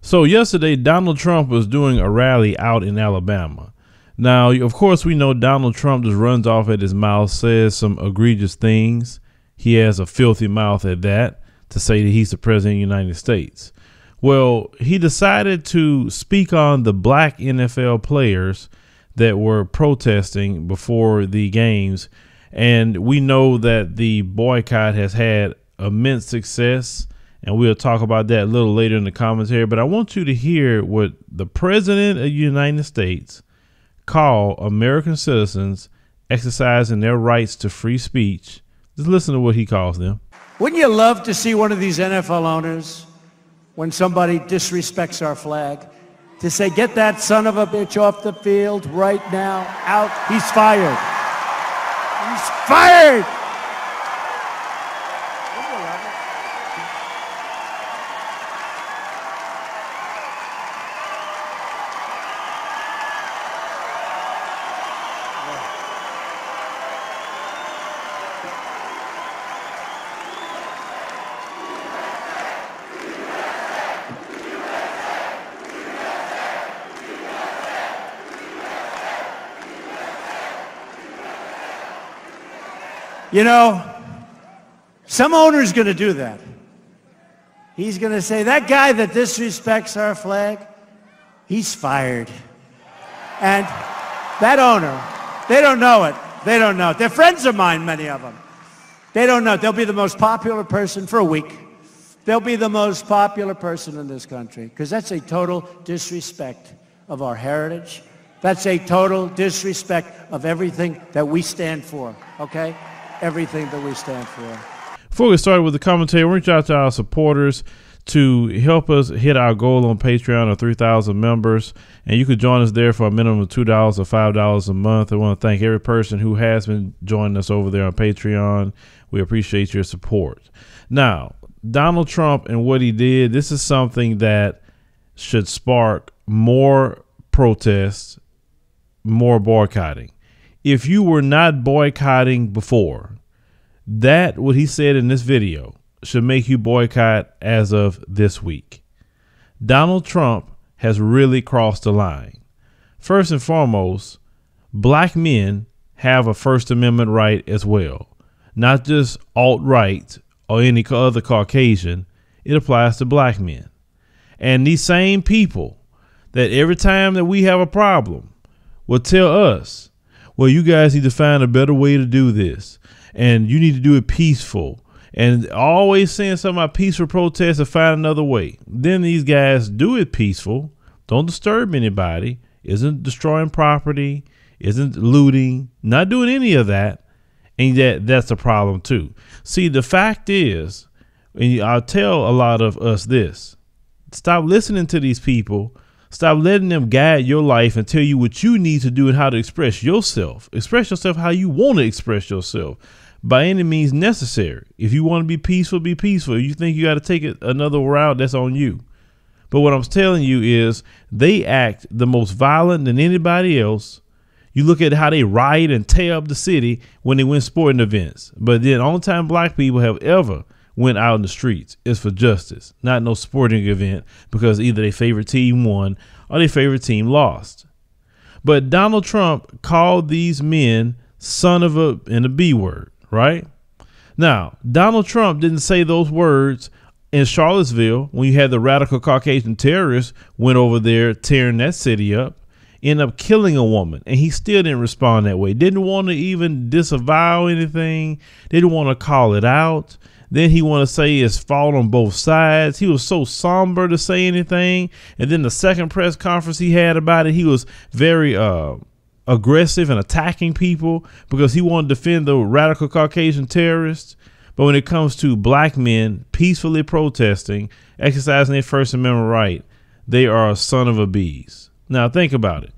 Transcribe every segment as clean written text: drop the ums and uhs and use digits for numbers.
So yesterday, Donald Trump was doing a rally out in Alabama. Now, of course, we know Donald Trump just runs off at his mouth, says some egregious things. He has a filthy mouth at that, to say that he's the president of the United States. Well, he decided to speak on the black NFL players that were protesting before the games. And we know that the boycott has had immense success. And we'll talk about that a little later in the commentary. But I want you to hear what the president of the United States called American citizens exercising their rights to free speech. Just listen to what he calls them. Wouldn't you love to see one of these NFL owners, when somebody disrespects our flag, to say, get that son of a bitch off the field right now, out, he's fired. He's fired! You know, some owner's going to do that. He's going to say, that guy that disrespects our flag, he's fired. And that owner, they don't know it. They don't know it. They're friends of mine, many of them. They don't know it. They'll be the most popular person for a week. They'll be the most popular person in this country, because that's a total disrespect of our heritage. That's a total disrespect of everything that we stand for, okay? Everything that we stand for. Before we start with the commentary, we'll reach out to our supporters to help us hit our goal on Patreon of 3,000 members. And you could join us there for a minimum of $2 or $5 a month. I want to thank every person who has been joining us over there on Patreon. We appreciate your support. Now, Donald Trump and what he did, this is something that should spark more protests, more boycotting. If you were not boycotting before, that what he said in this video should make you boycott as of this week. Donald Trump has really crossed the line. First and foremost, black men have a First Amendment right as well, not just alt-right or any other Caucasian. It applies to black men. And these same people that every time that we have a problem will tell us, well, you guys need to find a better way to do this, and you need to do it peaceful, and always saying something about peaceful protests or find another way. Then these guys do it peaceful, don't disturb anybody, isn't destroying property, isn't looting, not doing any of that, and that's a problem too. See, the fact is, and I'll tell a lot of us this, stop listening to these people. Stop letting them guide your life and tell you what you need to do and how to express yourself. Express yourself how you want to express yourself by any means necessary. If you want to be peaceful, be peaceful. If you think you got to take it another route, that's on you. But what I'm telling you is they act the most violent than anybody else. You look at how they riot and tear up the city when they win sporting events. But then only time black people have ever went out in the streets is for justice, not no sporting event, because either their favorite team won or their favorite team lost. But Donald Trump called these men son of a and a B word, right? Now, Donald Trump didn't say those words in Charlottesville when you had the radical Caucasian terrorists went over there tearing that city up, ended up killing a woman, and he still didn't respond that way. Didn't want to even disavow anything. Didn't want to call it out. Then he want to say it's fault on both sides. He was so somber to say anything. And then the second press conference he had about it, he was very aggressive and attacking people because he wanted to defend the radical Caucasian terrorists. But when it comes to black men peacefully protesting, exercising their First Amendment right, they are a son of a bees. Now think about it.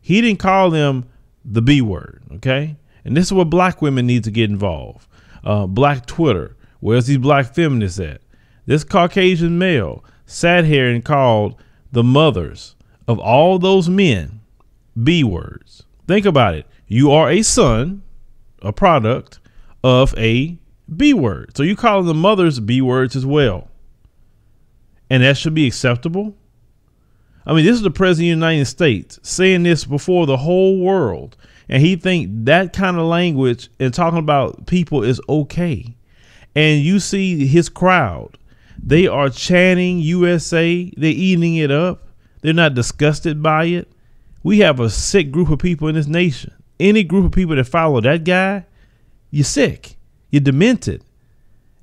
He didn't call them the B word, okay? And this is where black women need to get involved. Black Twitter. Where's these black feminists at? This Caucasian male sat here and called the mothers of all those men B words. Think about it. You are a son, a product of a B word. So you call the mothers B words as well. And that should be acceptable. I mean, this is the president of the United States saying this before the whole world. And he think that kind of language and talking about people is okay. And you see his crowd. They are chanting USA. They're eating it up. They're not disgusted by it. We have a sick group of people in this nation. Any group of people that follow that guy, you're sick. You're demented.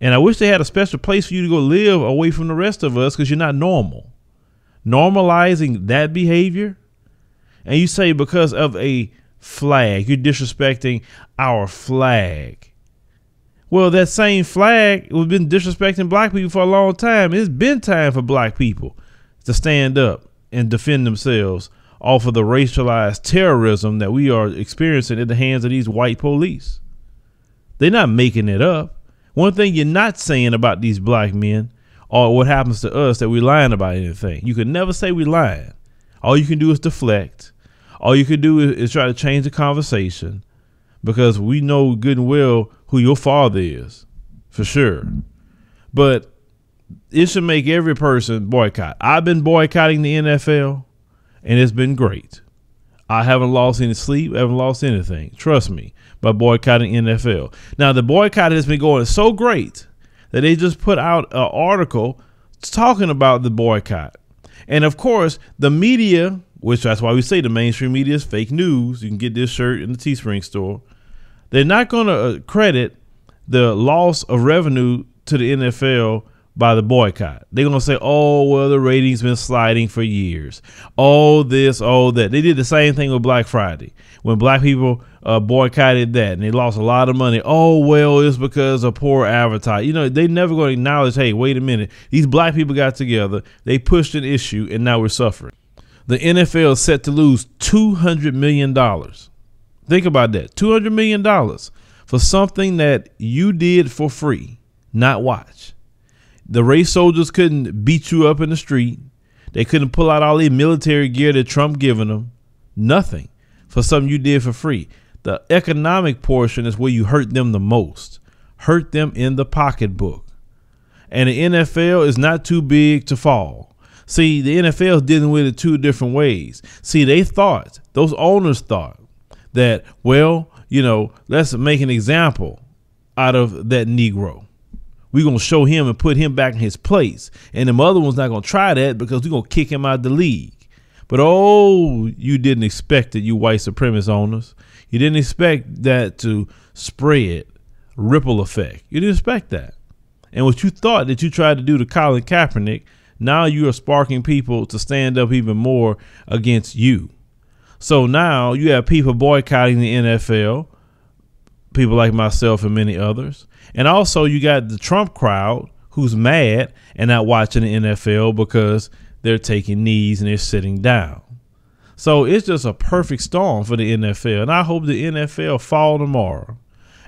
And I wish they had a special place for you to go live away from the rest of us because you're not normal. Normalizing that behavior. And you say because of a flag, you're disrespecting our flag. Well, that same flag has been disrespecting black people for a long time. It's been time for black people to stand up and defend themselves off of the racialized terrorism that we are experiencing at the hands of these white police. They're not making it up. One thing you're not saying about these black men or what happens to us that we're lying about anything. You can never say we're lying. All you can do is deflect. All you can do is try to change the conversation because we know good and well who your father is, for sure. But it should make every person boycott. I've been boycotting the NFL, and it's been great. I haven't lost any sleep, haven't lost anything. Trust me, by boycotting NFL. Now, the boycott has been going so great that they just put out an article talking about the boycott. And, of course, the media, which that's why we say the mainstream media is fake news. You can get this shirt in the Teespring store. They're not going to credit the loss of revenue to the NFL by the boycott. They're going to say, oh, well, the ratings been sliding for years. Oh, this, oh, that. They did the same thing with Black Friday when black people boycotted that and they lost a lot of money. Oh, well, it's because of poor advertising. You know, they never going to acknowledge, hey, wait a minute. These black people got together. They pushed an issue and now we're suffering. The NFL is set to lose $200 million. Think about that. $200 million for something that you did for free, not watch. The race soldiers couldn't beat you up in the street. They couldn't pull out all the military gear that Trump given them. Nothing for something you did for free. The economic portion is where you hurt them the most. Hurt them in the pocketbook. And the NFL is not too big to fall. See, the NFL is dealing with it two different ways. See, those owners thought that, well, you know, let's make an example out of that Negro. We're going to show him and put him back in his place. And the other one's not going to try that because we're going to kick him out of the league. But, oh, you didn't expect it, you white supremacist owners. You didn't expect that to spread ripple effect. You didn't expect that. And what you thought that you tried to do to Colin Kaepernick, now you are sparking people to stand up even more against you. So now you have people boycotting the NFL, people like myself and many others. And also you got the Trump crowd who's mad and not watching the NFL because they're taking knees and they're sitting down. So it's just a perfect storm for the NFL. And I hope the NFL fall tomorrow.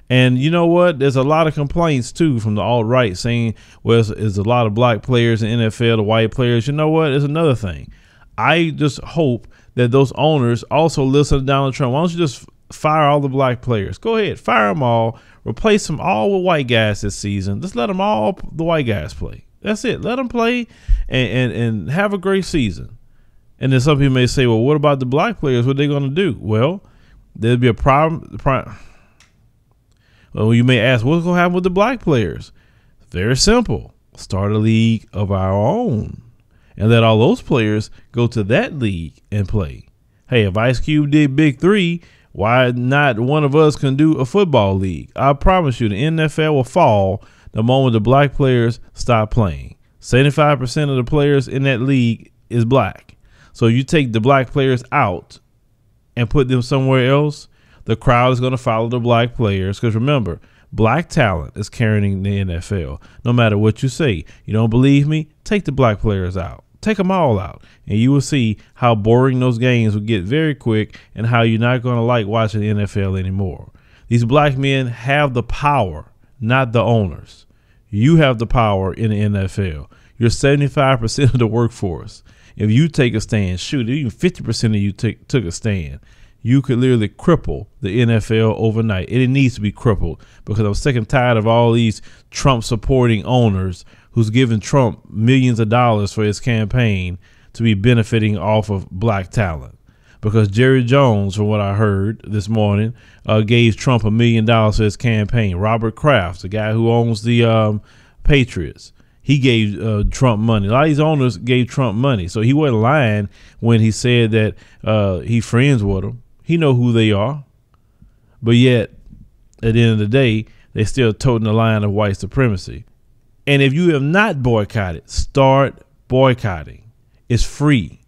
And you know what? There's a lot of complaints, too, from the alt-right saying, well, there's a lot of black players in the NFL, the white players. You know what? There's another thing. I just hope that those owners also listen to Donald Trump. Why don't you just fire all the black players? Go ahead, fire them all, replace them all with white guys this season. Just let them all, the white guys, play. That's it. Let them play and have a great season. And then some people may say, well, what about the black players? What are they going to do? Well, there'll be a problem. Well, you may ask, what's going to happen with the black players? Very simple. Start a league of our own and let all those players go to that league and play. Hey, if Ice Cube did Big Three, why not one of us can do a football league? I promise you the NFL will fall the moment the black players stop playing. 75% of the players in that league is black. So you take the black players out and put them somewhere else, the crowd is going to follow the black players. Because remember, black talent is carrying the NFL. No matter what you say, you don't believe me? Take the black players out. Take them all out. And you will see how boring those games will get very quick and how you're not going to like watching the NFL anymore. These black men have the power, not the owners. You have the power in the NFL. You're 75% of the workforce. If you take a stand, shoot, even 50% of you took a stand, you could literally cripple the NFL overnight. It needs to be crippled because I'm sick and tired of all these Trump supporting owners who's giving Trump millions of dollars for his campaign to be benefiting off of black talent. Because Jerry Jones, from what I heard this morning, gave Trump $1 million for his campaign. Robert Kraft, the guy who owns the Patriots, he gave Trump money. A lot of these owners gave Trump money. So he wasn't lying when he said that he friends with them. He know who they are. But yet, at the end of the day, they're still toting the line of white supremacy. And if you have not boycotted, start boycotting. It's free.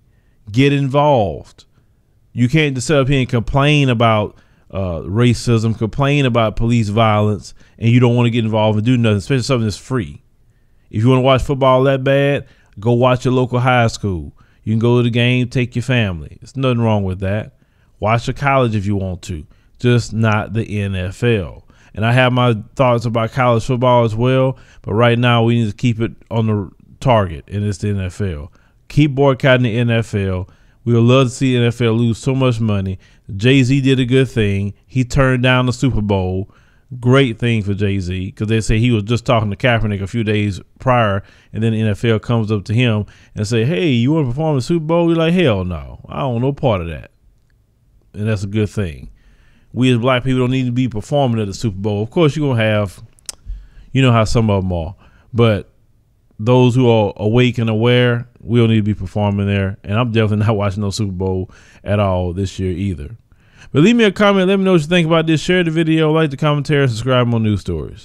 Get involved. You can't just sit up here and complain about racism, complain about police violence, and you don't want to get involved and do nothing, especially something that's free. If you want to watch football that bad, go watch your local high school. You can go to the game, take your family. There's nothing wrong with that. Watch the college if you want to, just not the NFL. And I have my thoughts about college football as well, but right now we need to keep it on the target, and it's the NFL. Keep boycotting the NFL. We would love to see the NFL lose so much money. Jay-Z did a good thing. He turned down the Super Bowl. Great thing for Jay-Z, because they say he was just talking to Kaepernick a few days prior, and then the NFL comes up to him and say, hey, you want to perform in the Super Bowl? You're like, hell no. I don't want no part of that. And that's a good thing. We as black people don't need to be performing at the Super Bowl. Of course, you're going to have, you know how some of them are, but those who are awake and aware, we don't need to be performing there. And I'm definitely not watching no Super Bowl at all this year either. But leave me a comment. Let me know what you think about this. Share the video, like the commentary, subscribe on news stories.